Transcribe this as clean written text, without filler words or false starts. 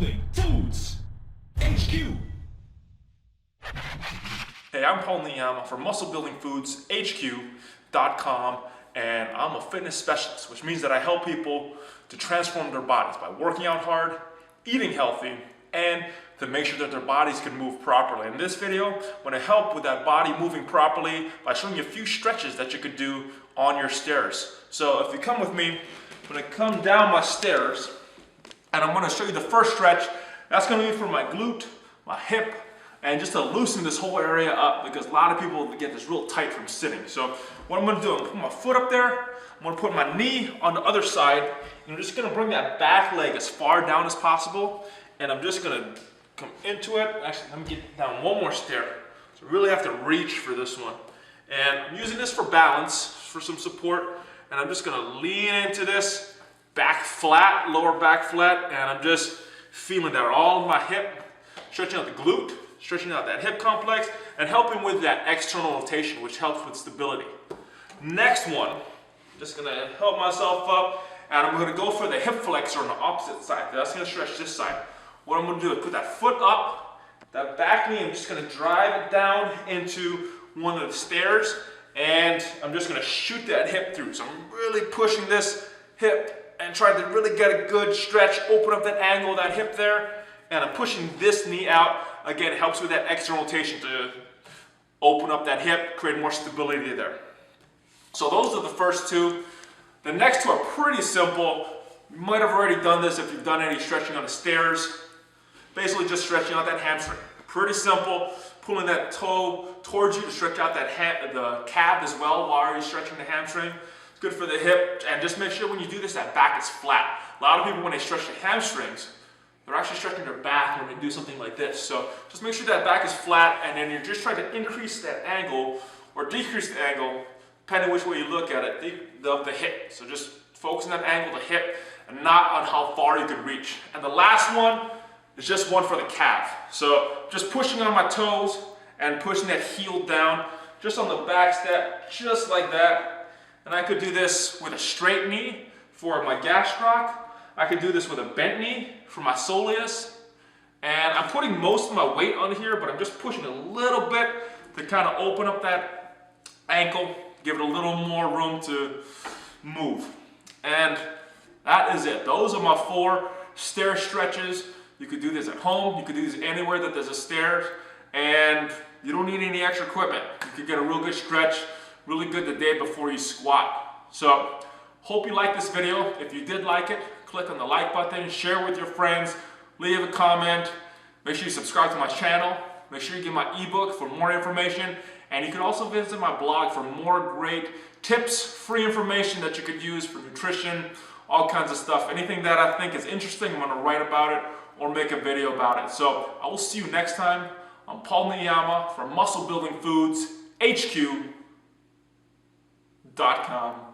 Building Foods HQ. Hey, I'm Paul Niyama from musclebuildingfoodshq.com, and I'm a fitness specialist, which means that I help people to transform their bodies by working out hard, eating healthy, and to make sure that their bodies can move properly. In this video, I'm going to help with that body moving properly by showing you a few stretches that you could do on your stairs. So if you come with me, I'm going to come down my stairs, and I'm going to show you the first stretch. That's going to be for my glute, my hip, and just to loosen this whole area up, because a lot of people get this real tight from sitting. So what I'm going to do, I'm going to put my foot up there, I'm going to put my knee on the other side, and I'm just going to bring that back leg as far down as possible, and I'm just going to come into it. Actually, let me get down one more stair. So I really have to reach for this one. And I'm using this for balance, for some support, and I'm just going to lean into this, back flat, lower back flat, and I'm just feeling that all in my hip, stretching out the glute, stretching out that hip complex, and helping with that external rotation, which helps with stability. Next one, just gonna help myself up, and I'm gonna go for the hip flexor on the opposite side. That's gonna stretch this side. What I'm gonna do is put that foot up, that back knee, I'm just gonna drive it down into one of the stairs, and I'm just gonna shoot that hip through. So I'm really pushing this hip and trying to really get a good stretch, open up that angle, that hip there, and I'm pushing this knee out. Again, it helps with that external rotation to open up that hip, create more stability there. So those are the first two. The next two are pretty simple. You might have already done this if you've done any stretching on the stairs. Basically just stretching out that hamstring. Pretty simple. Pulling that toe towards you to stretch out that the calf as well while you're stretching the hamstring. It's good for the hip, and just make sure when you do this, that back is flat. A lot of people, when they stretch the hamstrings, they're actually stretching their back when they do something like this. So just make sure that back is flat, and then you're just trying to increase that angle or decrease the angle, depending which way you look at it, the hip. So just focus on that angle, the hip, and not on how far you can reach. And the last one is just one for the calf. So just pushing on my toes and pushing that heel down, just on the back step, just like that. And I could do this with a straight knee for my gastroc. I could do this with a bent knee for my soleus, and I'm putting most of my weight on here, but I'm just pushing a little bit to kind of open up that ankle, give it a little more room to move. And that is it. Those are my 4 stair stretches. You could do this at home, you could do this anywhere that there's a stairs, and you don't need any extra equipment. You could get a real good stretch, really good the day before you squat. So hope you like this video. If you did like it, click on the like button, share with your friends, leave a comment, make sure you subscribe to my channel, make sure you get my ebook for more information, and you can also visit my blog for more great tips, free information that you could use for nutrition, all kinds of stuff. Anything that I think is interesting, I'm going to write about it or make a video about it. So I will see you next time. I'm Paul Niyama from musclebuildingfoodshq.com.